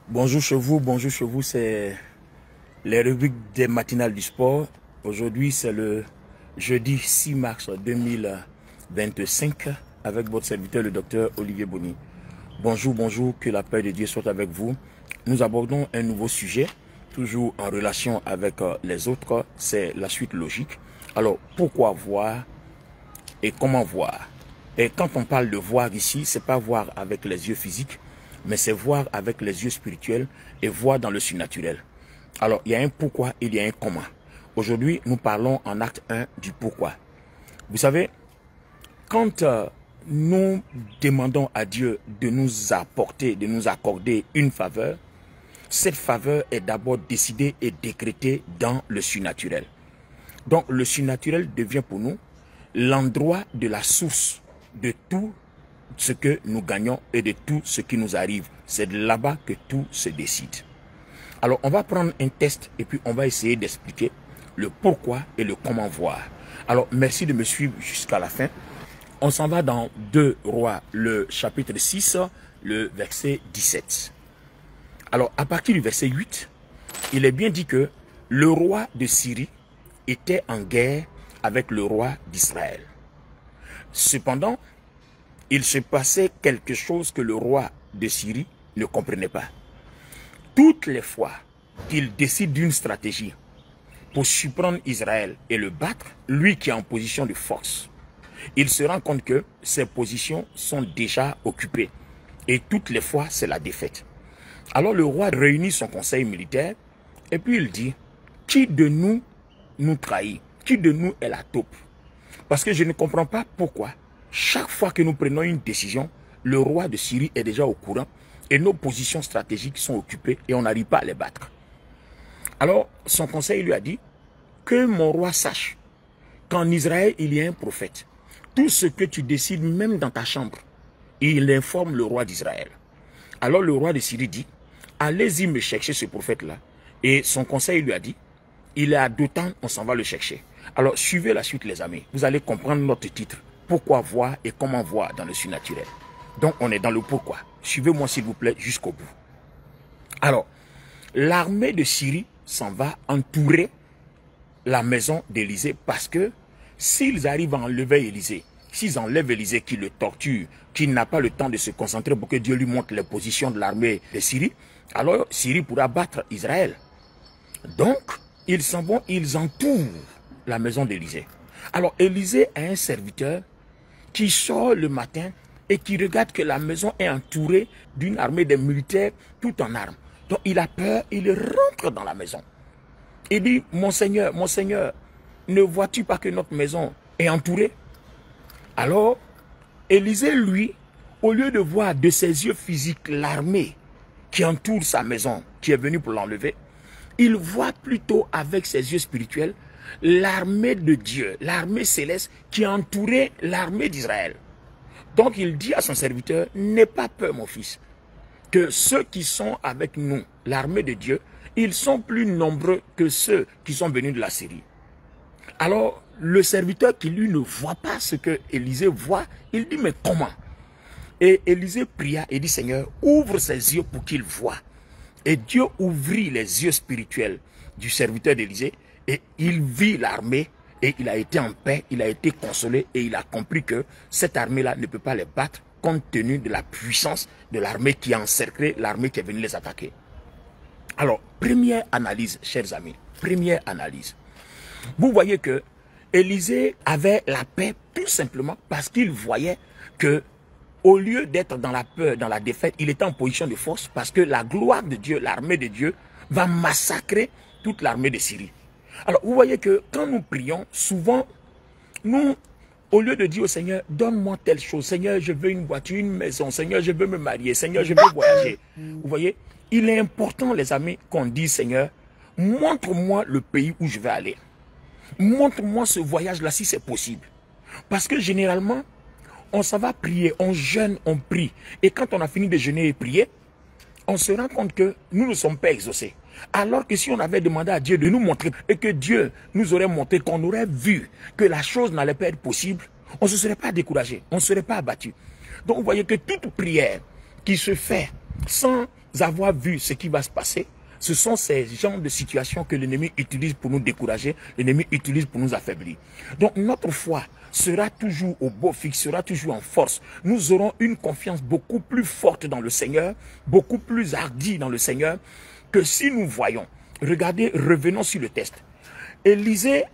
Bonjour chez vous, c'est les rubriques des matinales du sport. Aujourd'hui, c'est le jeudi 6 mars 2025 avec votre serviteur, le docteur Olivier Bonny. Bonjour, que la paix de Dieu soit avec vous. Nous abordons un nouveau sujet, toujours en relation avec les autres, c'est la suite logique. Alors, pourquoi voir et comment voir? Et quand on parle de voir ici, c'est pas voir avec les yeux physiques, mais c'est voir avec les yeux spirituels et voir dans le surnaturel. Alors, il y a un pourquoi, il y a un comment. Aujourd'hui, nous parlons en acte 1 du pourquoi. Vous savez, quand nous demandons à Dieu de nous apporter, de nous accorder une faveur, cette faveur est d'abord décidée et décrétée dans le surnaturel. Donc, le surnaturel devient pour nous l'endroit de la source de tout ce que nous gagnons et de tout ce qui nous arrive. C'est là-bas que tout se décide. Alors, on va prendre un test et puis on va essayer d'expliquer le pourquoi et le comment voir. Alors, merci de me suivre jusqu'à la fin. On s'en va dans 2 Rois, le chapitre 6, le verset 17. Alors, à partir du verset 8, il est bien dit que le roi de Syrie était en guerre avec le roi d'Israël. Cependant, il se passait quelque chose que le roi de Syrie ne comprenait pas. Toutes les fois qu'il décide d'une stratégie pour surprendre Israël et le battre, lui qui est en position de force, il se rend compte que ses positions sont déjà occupées. Et toutes les fois, c'est la défaite. Alors le roi réunit son conseil militaire et puis il dit, qui de nous nous trahit? Qui de nous est la taupe? Parce que je ne comprends pas pourquoi chaque fois que nous prenons une décision, le roi de Syrie est déjà au courant et nos positions stratégiques sont occupées et on n'arrive pas à les battre. Alors, son conseil lui a dit que mon roi sache qu'en Israël, il y a un prophète. Tout ce que tu décides, même dans ta chambre, il informe le roi d'Israël. Alors, le roi de Syrie dit, allez-y me chercher ce prophète-là. Et son conseil lui a dit, il est à Dothan, on s'en va le chercher. Alors, suivez la suite, les amis. Vous allez comprendre notre titre. Pourquoi voir et comment voir dans le surnaturel. Donc, on est dans le pourquoi. Suivez-moi, s'il vous plaît, jusqu'au bout. Alors, l'armée de Syrie s'en va entourer la maison d'Élysée parce que s'ils arrivent à enlever Élysée, s'ils enlèvent Élysée qui le torture, qui n'a pas le temps de se concentrer pour que Dieu lui montre les positions de l'armée de Syrie, alors Syrie pourra battre Israël. Donc, ils s'en vont, ils entourent la maison d'Élysée. Alors, Élysée a un serviteur qui sort le matin et qui regarde que la maison est entourée d'une armée de militaires tout en armes. Donc, il a peur, il rentre dans la maison. Il dit, mon Seigneur, ne vois-tu pas que notre maison est entourée? Alors, Élysée, lui, au lieu de voir de ses yeux physiques l'armée qui entoure sa maison, qui est venue pour l'enlever, il voit plutôt avec ses yeux spirituels l'armée de Dieu, l'armée céleste qui a entouré l'armée d'Israël. Donc il dit à son serviteur, n'aie pas peur mon fils, que ceux qui sont avec nous, l'armée de Dieu, ils sont plus nombreux que ceux qui sont venus de la Syrie. Alors le serviteur qui lui ne voit pas ce que Élysée voit, il dit mais comment? Et Élysée pria et dit, Seigneur, ouvre ses yeux pour qu'il voie. Et Dieu ouvrit les yeux spirituels du serviteur d'Élysée et il vit l'armée et il a été en paix, il a été consolé et il a compris que cette armée-là ne peut pas les battre compte tenu de la puissance de l'armée qui a encerclé l'armée qui est venue les attaquer. Alors, première analyse, chers amis, première analyse. Vous voyez que Élysée avait la paix tout simplement parce qu'il voyait que au lieu d'être dans la peur, dans la défaite, il était en position de force parce que la gloire de Dieu, l'armée de Dieu, va massacrer toute l'armée de Syrie. Alors, vous voyez que quand nous prions, souvent, nous, au lieu de dire au Seigneur, donne-moi telle chose, Seigneur, je veux une voiture, une maison, Seigneur, je veux me marier, Seigneur, je veux voyager. Vous voyez, il est important, les amis, qu'on dise, Seigneur, montre-moi le pays où je vais aller. Montre-moi ce voyage-là si c'est possible. Parce que généralement, on s'en va prier, on jeûne, on prie. Et quand on a fini de jeûner et prier, on se rend compte que nous ne sommes pas exaucés. Alors que si on avait demandé à Dieu de nous montrer et que Dieu nous aurait montré, qu'on aurait vu que la chose n'allait pas être possible, on ne se serait pas découragé, on ne serait pas abattu. Donc vous voyez que toute prière qui se fait sans avoir vu ce qui va se passer, ce sont ces genres de situations que l'ennemi utilise pour nous décourager, l'ennemi utilise pour nous affaiblir. Donc notre foi sera toujours au beau fixe, sera toujours en force. Nous aurons une confiance beaucoup plus forte dans le Seigneur, beaucoup plus hardie dans le Seigneur, que si nous voyons. Regardez, revenons sur le test. Élisée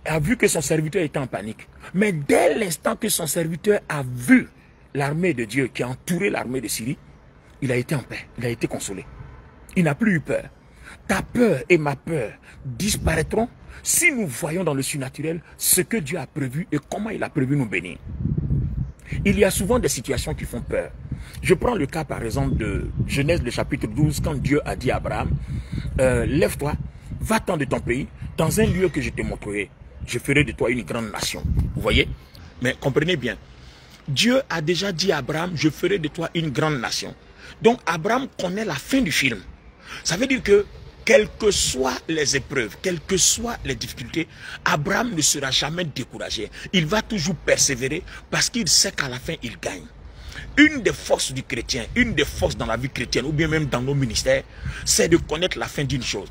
a vu que son serviteur était en panique. Mais dès l'instant que son serviteur a vu l'armée de Dieu qui a entouré l'armée de Syrie, il a été en paix, il a été consolé. Il n'a plus eu peur. Ta peur et ma peur disparaîtront si nous voyons dans le surnaturel ce que Dieu a prévu et comment il a prévu nous bénir. Il y a souvent des situations qui font peur. Je prends le cas par exemple de Genèse le chapitre 12, quand Dieu a dit à Abraham, lève-toi, va-t'en de ton pays, dans un lieu que je te montrerai. Je ferai de toi une grande nation. Vous voyez? Mais comprenez bien, Dieu a déjà dit à Abraham, je ferai de toi une grande nation. Donc Abraham connaît la fin du film. Ça veut dire que, quelles que soient les épreuves, quelles que soient les difficultés, Abraham ne sera jamais découragé. Il va toujours persévérer parce qu'il sait qu'à la fin, il gagne. Une des forces du chrétien, une des forces dans la vie chrétienne, ou bien même dans nos ministères, c'est de connaître la fin d'une chose.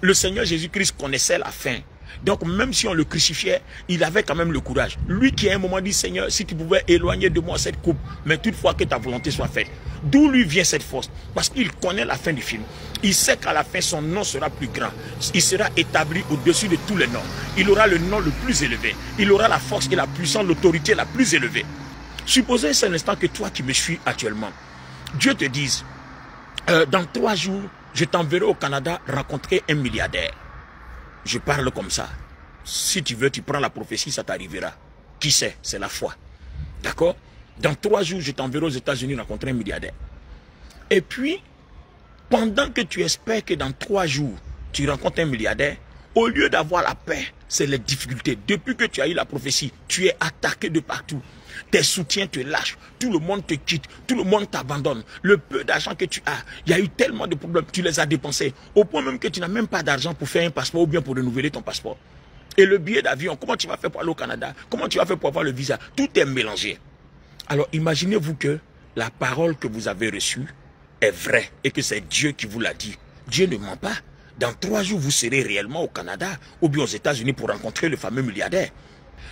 Le Seigneur Jésus-Christ connaissait la fin. Donc même si on le crucifiait, il avait quand même le courage. Lui qui à un moment dit, Seigneur, si tu pouvais éloigner de moi cette coupe, mais toutefois que ta volonté soit faite. D'où lui vient cette force? Parce qu'il connaît la fin du film. Il sait qu'à la fin, son nom sera plus grand. Il sera établi au-dessus de tous les noms. Il aura le nom le plus élevé. Il aura la force et la puissance, l'autorité la plus élevée. Supposez c'est l'instant que toi qui me suis actuellement, Dieu te dise, dans 3 jours, je t'enverrai au Canada rencontrer un milliardaire. Je parle comme ça. Si tu veux, tu prends la prophétie, ça t'arrivera. Qui sait? C'est la foi. D'accord? Dans 3 jours, je t'enverrai aux États-Unis rencontrer un milliardaire. Et puis, pendant que tu espères que dans 3 jours, tu rencontres un milliardaire, au lieu d'avoir la paix, c'est les difficultés. Depuis que tu as eu la prophétie, tu es attaqué de partout. Tes soutiens te lâchent, tout le monde te quitte, tout le monde t'abandonne. Le peu d'argent que tu as, il y a eu tellement de problèmes, tu les as dépensés. Au point même que tu n'as même pas d'argent pour faire un passeport ou bien pour renouveler ton passeport. Et le billet d'avion, comment tu vas faire pour aller au Canada? Comment tu vas faire pour avoir le visa? Tout est mélangé. Alors imaginez-vous que la parole que vous avez reçue est vraie et que c'est Dieu qui vous l'a dit. Dieu ne ment pas. Dans 3 jours, vous serez réellement au Canada ou bien aux États-Unis pour rencontrer le fameux milliardaire.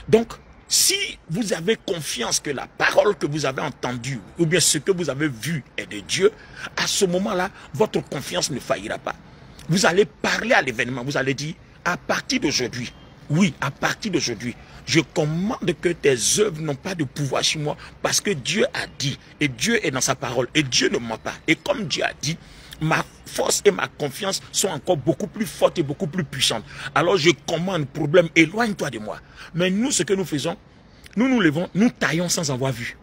Donc, si vous avez confiance que la parole que vous avez entendue ou bien ce que vous avez vu est de Dieu, à ce moment-là, votre confiance ne faillira pas. Vous allez parler à l'événement, vous allez dire, à partir d'aujourd'hui, oui, à partir d'aujourd'hui, je commande que tes œuvres n'ont pas de pouvoir sur moi parce que Dieu a dit, et Dieu est dans sa parole, et Dieu ne ment pas. Et comme Dieu a dit, ma force et ma confiance sont encore beaucoup plus fortes et beaucoup plus puissantes. Alors je commande, problème, éloigne-toi de moi. Mais nous, ce que nous faisons, nous nous levons, nous taillons sans avoir vu.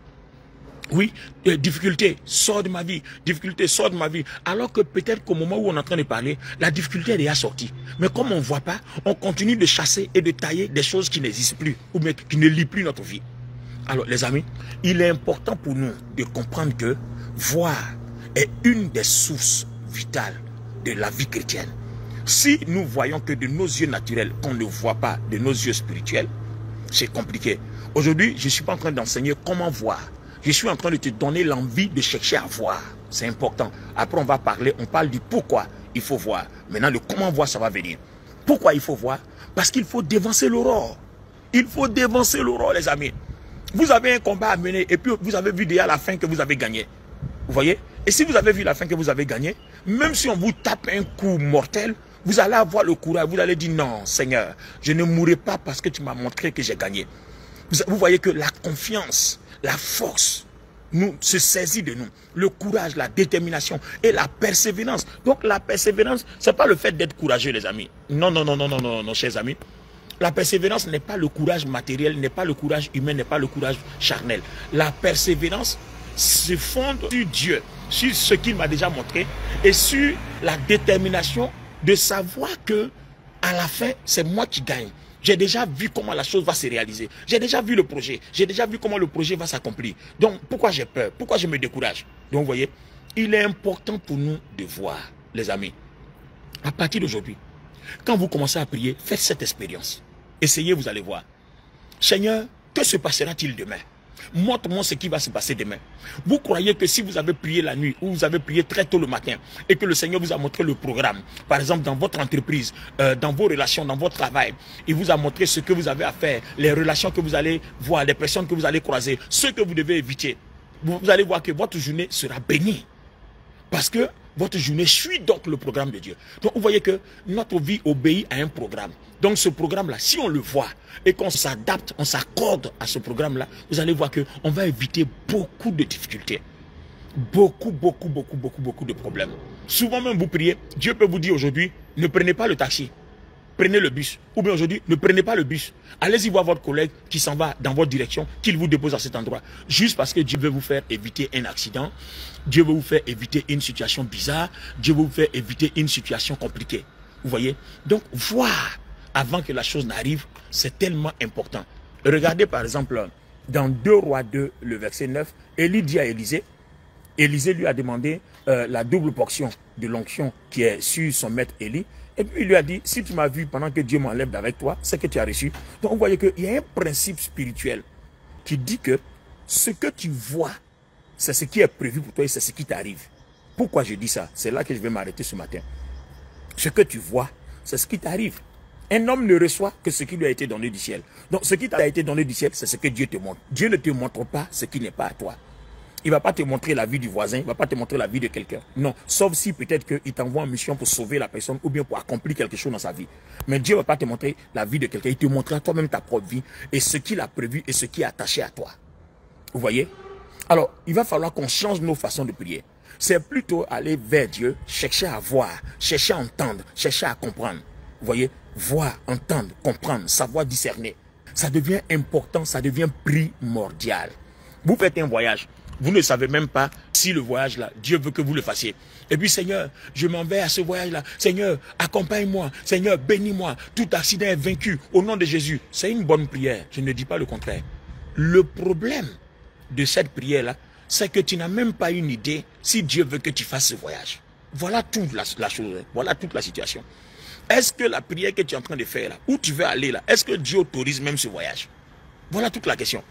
Oui, difficulté, sors de ma vie, difficulté, sors de ma vie. Alors que peut-être qu'au moment où on est en train de parler, la difficulté est déjà sortie. Mais comme on ne voit pas, on continue de chasser et de tailler des choses qui n'existent plus, ou bien qui ne lient plus notre vie. Alors les amis, il est important pour nous de comprendre que voir est une des sources vitales de la vie chrétienne. Si nous voyons que de nos yeux naturels, qu'on ne voit pas de nos yeux spirituels, c'est compliqué. Aujourd'hui, je ne suis pas en train d'enseigner comment voir. Je suis en train de te donner l'envie de chercher à voir. C'est important. Après, on va parler, on parle du pourquoi il faut voir. Maintenant, le comment voir, ça va venir. Pourquoi il faut voir? Parce qu'il faut dévancer l'aurore. Il faut dévancer l'aurore, les amis. Vous avez un combat à mener et puis vous avez vu déjà la fin que vous avez gagné. Vous voyez? Et si vous avez vu la fin que vous avez gagné, même si on vous tape un coup mortel, vous allez avoir le courage. Vous allez dire non, Seigneur, je ne mourrai pas parce que tu m'as montré que j'ai gagné. Vous voyez que la confiance, la force, se saisit de nous. Le courage, la détermination et la persévérance. Donc la persévérance, ce n'est pas le fait d'être courageux, les amis. Non, non, non, non, non, non, non, chers amis. La persévérance n'est pas le courage matériel, n'est pas le courage humain, n'est pas le courage charnel. La persévérance se fonde sur Dieu, sur ce qu'il m'a déjà montré et sur la détermination de savoir que à la fin, c'est moi qui gagne. J'ai déjà vu comment la chose va se réaliser. J'ai déjà vu le projet. J'ai déjà vu comment le projet va s'accomplir. Donc, pourquoi j'ai peur? Pourquoi je me décourage? Donc, vous voyez, il est important pour nous de voir, les amis. À partir d'aujourd'hui, quand vous commencez à prier, faites cette expérience. Essayez, vous allez voir. Seigneur, que se passera-t-il demain? Montre-moi ce qui va se passer demain. Vous croyez que si vous avez prié la nuit ou vous avez prié très tôt le matin et que le Seigneur vous a montré le programme, par exemple dans votre entreprise, dans vos relations, dans votre travail, il vous a montré ce que vous avez à faire, les relations que vous allez voir, les personnes que vous allez croiser, ce que vous devez éviter, vous allez voir que votre journée sera bénie. Parce que votre journée suit donc le programme de Dieu. Donc vous voyez que notre vie obéit à un programme. Donc ce programme-là, si on le voit et qu'on s'adapte, on s'accorde à ce programme-là, vous allez voir qu'on va éviter beaucoup de difficultés. Beaucoup de problèmes. Souvent même vous priez, Dieu peut vous dire aujourd'hui, ne prenez pas le taxi, prenez le bus. Ou bien aujourd'hui, ne prenez pas le bus. Allez-y voir votre collègue qui s'en va dans votre direction, qu'il vous dépose à cet endroit. Juste parce que Dieu veut vous faire éviter un accident, Dieu veut vous faire éviter une situation bizarre, Dieu veut vous faire éviter une situation compliquée. Vous voyez? Donc, voir avant que la chose n'arrive, c'est tellement important. Regardez par exemple, dans 2 Rois 2, le verset 9, Élie dit à Élisée, Élisée lui a demandé la double portion de l'onction qui est sur son maître Élie. Et puis il lui a dit, si tu m'as vu pendant que Dieu m'enlève d'avec toi, c'est que tu as reçu. Donc vous voyez qu'il y a un principe spirituel qui dit que ce que tu vois, c'est ce qui est prévu pour toi et c'est ce qui t'arrive. Pourquoi je dis ça? C'est là que je vais m'arrêter ce matin. Ce que tu vois, c'est ce qui t'arrive. Un homme ne reçoit que ce qui lui a été donné du ciel. Donc ce qui t'a été donné du ciel, c'est ce que Dieu te montre. Dieu ne te montre pas ce qui n'est pas à toi. Il ne va pas te montrer la vie du voisin, il ne va pas te montrer la vie de quelqu'un. Non, sauf si peut-être qu'il t'envoie en mission pour sauver la personne ou bien pour accomplir quelque chose dans sa vie. Mais Dieu ne va pas te montrer la vie de quelqu'un, il te montrera toi-même ta propre vie et ce qu'il a prévu et ce qui est attaché à toi. Vous voyez? Alors, il va falloir qu'on change nos façons de prier. C'est plutôt aller vers Dieu, chercher à voir, chercher à entendre, chercher à comprendre. Vous voyez? Voir, entendre, comprendre, savoir discerner. Ça devient important, ça devient primordial. Vous faites un voyage. Vous ne savez même pas si le voyage-là, Dieu veut que vous le fassiez. Et puis, Seigneur, je m'en vais à ce voyage-là. Seigneur, accompagne-moi. Seigneur, bénis-moi. Tout accident est vaincu au nom de Jésus. C'est une bonne prière. Je ne dis pas le contraire. Le problème de cette prière-là, c'est que tu n'as même pas une idée si Dieu veut que tu fasses ce voyage. Voilà toute la chose. Voilà toute la situation. Est-ce que la prière que tu es en train de faire là, où tu veux aller là, est-ce que Dieu autorise même ce voyage? Voilà toute la question.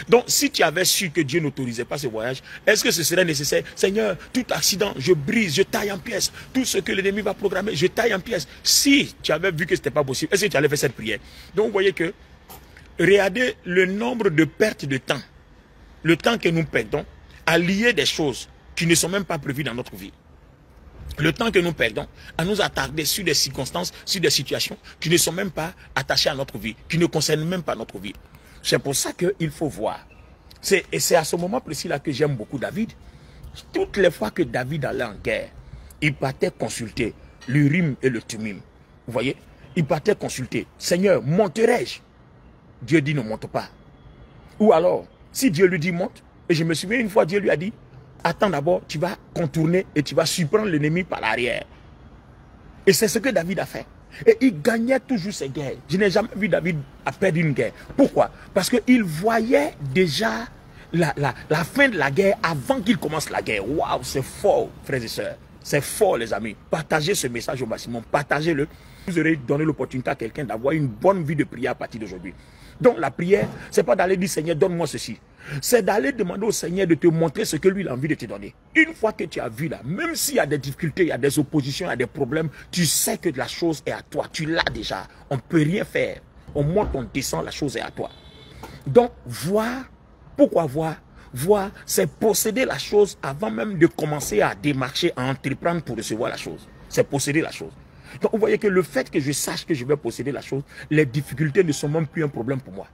Donc, si tu avais su que Dieu n'autorisait pas ce voyage, est-ce que ce serait nécessaire? Seigneur, tout accident, je brise, je taille en pièces. Tout ce que l'ennemi va programmer, je taille en pièces. Si tu avais vu que ce n'était pas possible, est-ce que tu allais faire cette prière? Donc, vous voyez que, regardez le nombre de pertes de temps, le temps que nous perdons, à lier des choses qui ne sont même pas prévues dans notre vie. Le temps que nous perdons à nous attarder sur des circonstances, sur des situations qui ne sont même pas attachées à notre vie, qui ne concernent même pas notre vie. C'est pour ça qu'il faut voir. Et c'est à ce moment précis-là que j'aime beaucoup David. Toutes les fois que David allait en guerre, il partait consulter l'Urim et le Thummim. Vous voyez? Il partait consulter. Seigneur, monterai-je? Dieu dit ne monte pas. Ou alors, si Dieu lui dit monte, et je me souviens une fois, Dieu lui a dit, attends d'abord, tu vas contourner et tu vas surprendre l'ennemi par l'arrière. Et c'est ce que David a fait. Et il gagnait toujours ses guerres. Je n'ai jamais vu David perdre une guerre. Pourquoi? Parce qu'il voyait déjà la fin de la guerre avant qu'il commence la guerre. Waouh, c'est fort, frères et sœurs. C'est fort, les amis. Partagez ce message au maximum. Partagez-le. Vous aurez donné l'opportunité à quelqu'un d'avoir une bonne vie de prière à partir d'aujourd'hui. Donc la prière, ce n'est pas d'aller dire Seigneur, donne-moi ceci. C'est d'aller demander au Seigneur de te montrer ce que lui a envie de te donner. Une fois que tu as vu là, même s'il y a des difficultés, il y a des oppositions, il y a des problèmes, tu sais que la chose est à toi. Tu l'as déjà. On ne peut rien faire. On monte, on descend, la chose est à toi. Donc voir, pourquoi voir? Voir, c'est posséder la chose avant même de commencer à démarcher, à entreprendre pour recevoir la chose. C'est posséder la chose. Donc vous voyez que le fait que je sache que je vais posséder la chose, les difficultés ne sont même plus un problème pour moi.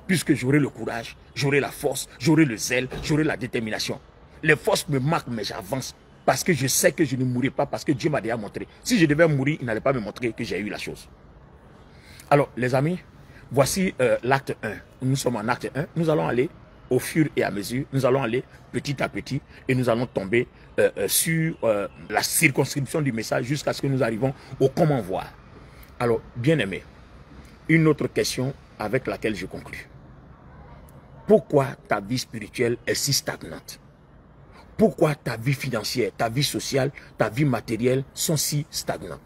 Puisque j'aurai le courage, j'aurai la force, j'aurai le zèle, j'aurai la détermination. Les forces me marquent, mais j'avance. Parce que je sais que je ne mourrai pas, parce que Dieu m'a déjà montré. Si je devais mourir, il n'allait pas me montrer que j'ai eu la chose. Alors, les amis, voici l'acte 1. Nous sommes en acte 1. Nous allons aller au fur et à mesure. Nous allons aller petit à petit et nous allons tomber sur la circonscription du message jusqu'à ce que nous arrivons au comment voir. Alors, bien aimé, une autre question avec laquelle je conclus. Pourquoi ta vie spirituelle est si stagnante? Pourquoi ta vie financière, ta vie sociale, ta vie matérielle sont si stagnantes?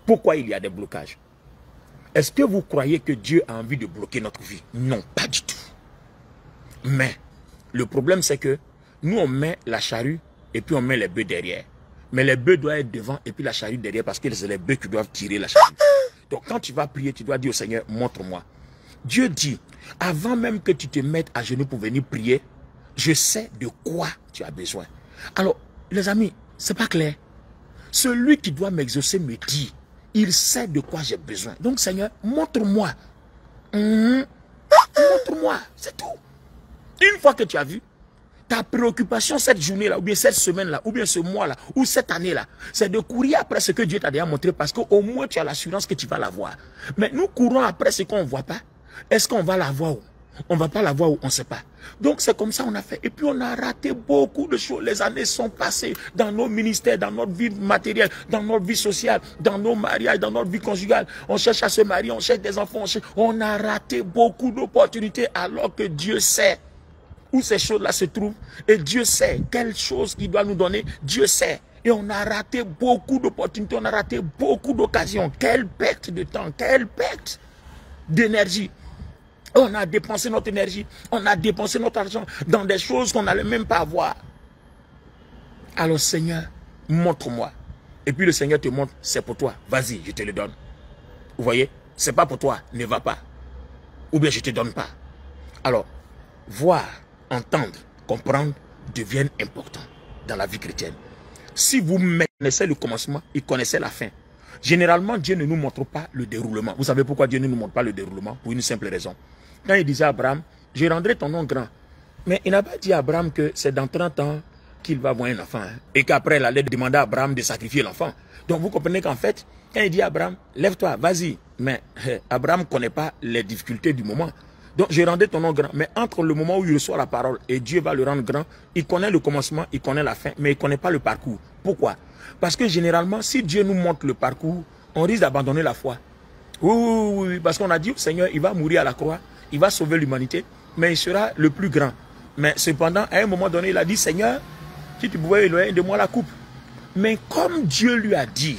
Pourquoi il y a des blocages? Est-ce que vous croyez que Dieu a envie de bloquer notre vie? Non, pas du tout. Mais le problème, c'est que nous, on met la charrue et puis on met les bœufs derrière. Mais les bœufs doivent être devant et puis la charrue derrière parce que c'est les bœufs qui doivent tirer la charrue. Donc quand tu vas prier, tu dois dire au Seigneur, montre-moi. Dieu dit, avant même que tu te mettes à genoux pour venir prier, je sais de quoi tu as besoin. Alors, les amis, c'est pas clair. Celui qui doit m'exaucer me dit, il sait de quoi j'ai besoin. Donc Seigneur, montre-moi. Montre-moi, c'est tout. Une fois que tu as vu, ta préoccupation cette journée-là, ou bien cette semaine-là, ou bien ce mois-là, ou cette année-là, c'est de courir après ce que Dieu t'a déjà montré parce qu'au moins tu as l'assurance que tu vas l'avoir. Mais nous courons après ce qu'on ne voit pas. Est-ce qu'on va l'avoir ou on ne va pas l'avoir ou on ne sait pas. Donc c'est comme ça on a fait. Et puis on a raté beaucoup de choses. Les années sont passées dans nos ministères, dans notre vie matérielle, dans notre vie sociale, dans nos mariages, dans notre vie conjugale. On cherche à se marier, on cherche des enfants. On a raté beaucoup d'opportunités alors que Dieu sait où ces choses-là se trouvent. Et Dieu sait quelle chose qu'il doit nous donner. Dieu sait. Et on a raté beaucoup d'opportunités, on a raté beaucoup d'occasions. Quelle perte de temps, quelle perte d'énergie. On a dépensé notre énergie, on a dépensé notre argent dans des choses qu'on n'allait même pas voir. Alors Seigneur, montre-moi. Et puis le Seigneur te montre, c'est pour toi, vas-y, je te le donne. Vous voyez, c'est pas pour toi, ne va pas. Ou bien je ne te donne pas. Alors, voir, entendre, comprendre deviennent importants dans la vie chrétienne. Si vous connaissez le commencement, il connaissait la fin. Généralement, Dieu ne nous montre pas le déroulement. Vous savez pourquoi Dieu ne nous montre pas le déroulement? Pour une simple raison. Quand il disait à Abraham, je rendrai ton nom grand. Mais il n'a pas dit à Abraham que c'est dans 30 ans qu'il va avoir un enfant. Et qu'après, il allait demander à Abraham de sacrifier l'enfant. Donc vous comprenez qu'en fait, quand il dit à Abraham, lève-toi, vas-y. Mais Abraham ne connaît pas les difficultés du moment. Donc je rendrai ton nom grand. Mais entre le moment où il reçoit la parole et Dieu va le rendre grand, il connaît le commencement, il connaît la fin, mais il ne connaît pas le parcours. Pourquoi? Parce que généralement, si Dieu nous montre le parcours, on risque d'abandonner la foi. Oui, parce qu'on a dit au Seigneur, il va mourir à la croix, il va sauver l'humanité, mais il sera le plus grand. Mais cependant, à un moment donné, il a dit, Seigneur, si tu pouvais éloigner de moi la coupe. Mais comme Dieu lui a dit,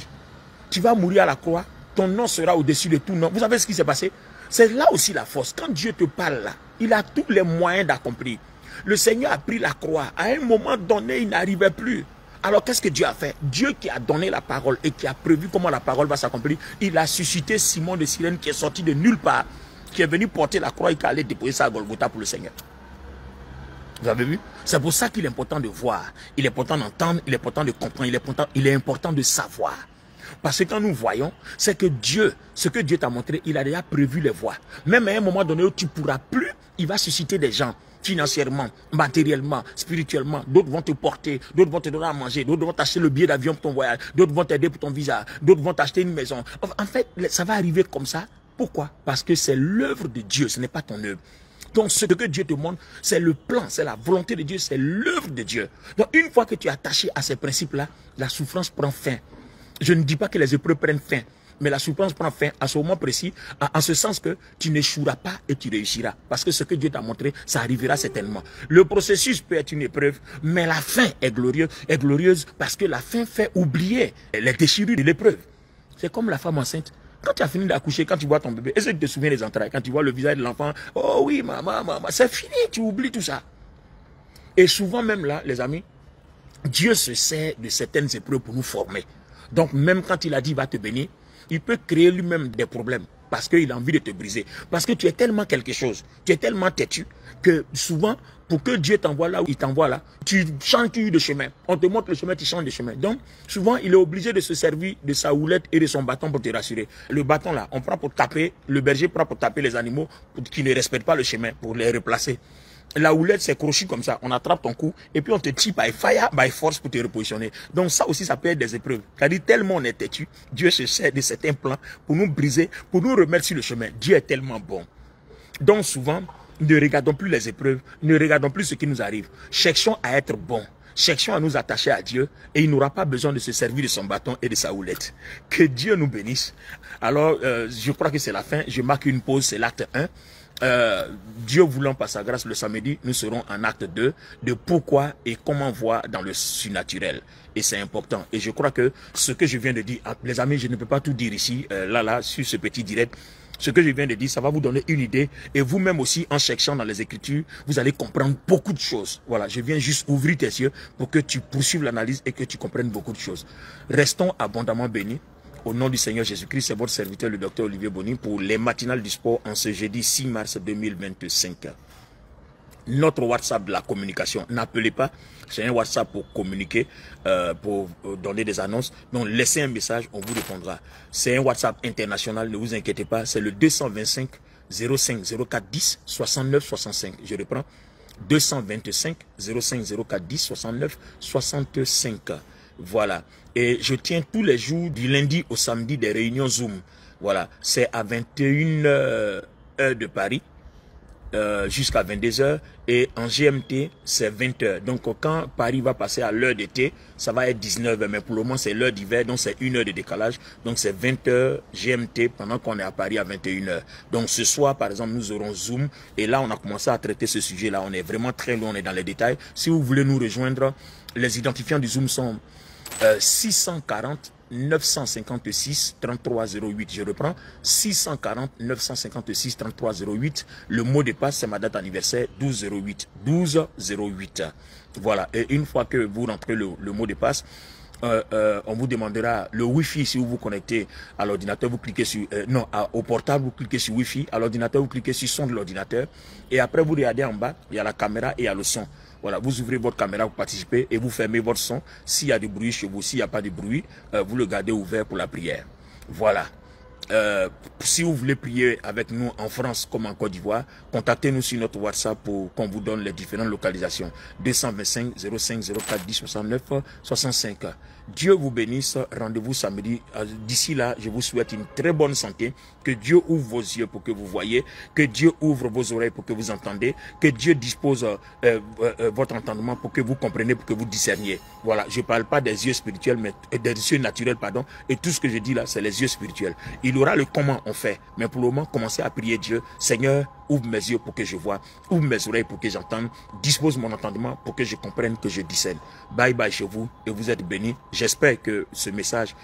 tu vas mourir à la croix, ton nom sera au-dessus de tout nom. Vous savez ce qui s'est passé? C'est là aussi la force. Quand Dieu te parle là, il a tous les moyens d'accomplir. Le Seigneur a pris la croix. À un moment donné, il n'arrivait plus. Alors qu'est-ce que Dieu a fait? Dieu qui a donné la parole et qui a prévu comment la parole va s'accomplir, il a suscité Simon de Cyrène qui est sorti de nulle part, qui est venu porter la croix et qui allait déposer ça à Golgotha pour le Seigneur. Vous avez vu? C'est pour ça qu'il est important de voir, il est important d'entendre, il est important de comprendre, il est important de savoir. Parce que quand nous voyons, c'est que Dieu, ce que Dieu t'a montré, il a déjà prévu les voies. Même à un moment donné où tu ne pourras plus, il va susciter des gens, financièrement, matériellement, spirituellement. D'autres vont te porter, d'autres vont te donner à manger, d'autres vont t'acheter le billet d'avion pour ton voyage, d'autres vont t'aider pour ton visa, d'autres vont t'acheter une maison. En fait, ça va arriver comme ça. Pourquoi? Parce que c'est l'œuvre de Dieu, ce n'est pas ton œuvre. Donc ce que Dieu te montre, c'est le plan, c'est la volonté de Dieu, c'est l'œuvre de Dieu. Donc une fois que tu es attaché à ces principes-là, la souffrance prend fin. Je ne dis pas que les épreuves prennent fin, mais la souffrance prend fin à ce moment précis, en ce sens que tu n'échoueras pas et tu réussiras. Parce que ce que Dieu t'a montré, ça arrivera certainement. Le processus peut être une épreuve, mais la fin est glorieuse parce que la fin fait oublier les déchirures de l'épreuve. C'est comme la femme enceinte. Quand tu as fini d'accoucher, quand tu vois ton bébé, est-ce que tu te souviens des entrailles? Quand tu vois le visage de l'enfant, oh oui, maman, c'est fini, tu oublies tout ça. Et souvent même là, les amis, Dieu se sert de certaines épreuves pour nous former. Donc même quand il a dit, il va te bénir, il peut créer lui-même des problèmes parce qu'il a envie de te briser. Parce que tu es tellement quelque chose, tu es tellement têtu que souvent, pour que Dieu t'envoie là où il t'envoie là, tu changes de chemin. On te montre le chemin, tu changes de chemin. Donc souvent, il est obligé de se servir de sa houlette et de son bâton pour te rassurer. Le bâton là, on prend pour taper, le berger prend pour taper les animaux qui ne respectent pas le chemin, pour les replacer. La houlette, c'est crochu comme ça. On attrape ton cou et puis on te tire by fire, by force pour te repositionner. Donc ça aussi, ça peut être des épreuves. C'est-à-dire tellement on est têtu, Dieu se sert de certains plans pour nous briser, pour nous remettre sur le chemin. Dieu est tellement bon. Donc souvent, ne regardons plus les épreuves, ne regardons plus ce qui nous arrive. Cherchons à être bons. Cherchons à nous attacher à Dieu et il n'aura pas besoin de se servir de son bâton et de sa houlette. Que Dieu nous bénisse. Alors, je crois que c'est la fin. Je marque une pause, c'est l'acte 1. Dieu voulant par sa grâce le samedi, nous serons en acte 2 de pourquoi et comment voir dans le surnaturel. Et c'est important. Et je crois que ce que je viens de dire, les amis, je ne peux pas tout dire ici, sur ce petit direct. Ce que je viens de dire, ça va vous donner une idée. Et vous-même aussi, en cherchant dans les Écritures, vous allez comprendre beaucoup de choses. Voilà, je viens juste ouvrir tes yeux pour que tu poursuives l'analyse et que tu comprennes beaucoup de choses. Restons abondamment bénis. Au nom du Seigneur Jésus-Christ, c'est votre serviteur, le docteur Olivier Boni, pour les matinales du sport en ce jeudi 6 mars 2025. Notre WhatsApp de la communication, n'appelez pas, c'est un WhatsApp pour communiquer, pour donner des annonces. Donc laissez un message, on vous répondra. C'est un WhatsApp international, ne vous inquiétez pas, c'est le 225 05 04 10 69 65. Je reprends, 225 05 04 10 69 65. Voilà. Et je tiens tous les jours du lundi au samedi des réunions Zoom. Voilà. C'est à 21h heure de Paris. Jusqu'à 22h et en GMT c'est 20h. Donc quand Paris va passer à l'heure d'été, ça va être 19h, mais pour le moment c'est l'heure d'hiver, donc c'est 1 heure de décalage, donc c'est 20h GMT pendant qu'on est à Paris à 21h. Donc ce soir par exemple nous aurons Zoom et là on a commencé à traiter ce sujet là, on est vraiment très loin, on est dans les détails. Si vous voulez nous rejoindre, les identifiants du Zoom sont 640 956 3308. Je reprends, 640 956 3308. Le mot de passe, c'est ma date anniversaire, 1208. 1208. Voilà. Et une fois que vous rentrez le mot de passe, on vous demandera le Wi-Fi. Si vous vous connectez à l'ordinateur, vous cliquez sur au portable, vous cliquez sur Wi-Fi. À l'ordinateur, vous cliquez sur son de l'ordinateur. Et après, vous regardez en bas, il y a la caméra et il y a le son. Voilà, vous ouvrez votre caméra, vous participez et vous fermez votre son. S'il y a du bruit chez vous, s'il n'y a pas de bruit, vous le gardez ouvert pour la prière. Voilà. Si vous voulez prier avec nous en France comme en Côte d'Ivoire, contactez-nous sur notre WhatsApp pour qu'on vous donne les différentes localisations. 225 05 04 10 69 65. Dieu vous bénisse. Rendez-vous samedi. D'ici là, je vous souhaite une très bonne santé. Que Dieu ouvre vos yeux pour que vous voyez. Que Dieu ouvre vos oreilles pour que vous entendez. Que Dieu dispose votre entendement pour que vous compreniez, pour que vous discerniez. Voilà, je ne parle pas des yeux spirituels, mais des yeux naturels, pardon. Et tout ce que je dis là, c'est les yeux spirituels. Il y aura le comment on fait. Mais pour le moment, commencez à prier Dieu. Seigneur, ouvre mes yeux pour que je vois. Ouvre mes oreilles pour que j'entende. Dispose mon entendement pour que je comprenne, que je discerne. Bye bye chez vous et vous êtes bénis. J'espère que ce message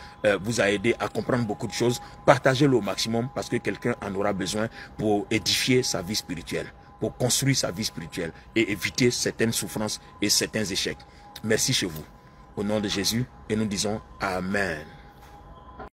vous a aidé à comprendre beaucoup de choses. Partagez-le au maximum parce que quelqu'un en aura besoin pour édifier sa vie spirituelle, pour construire sa vie spirituelle et éviter certaines souffrances et certains échecs. Merci chez vous. Au nom de Jésus, et nous disons Amen.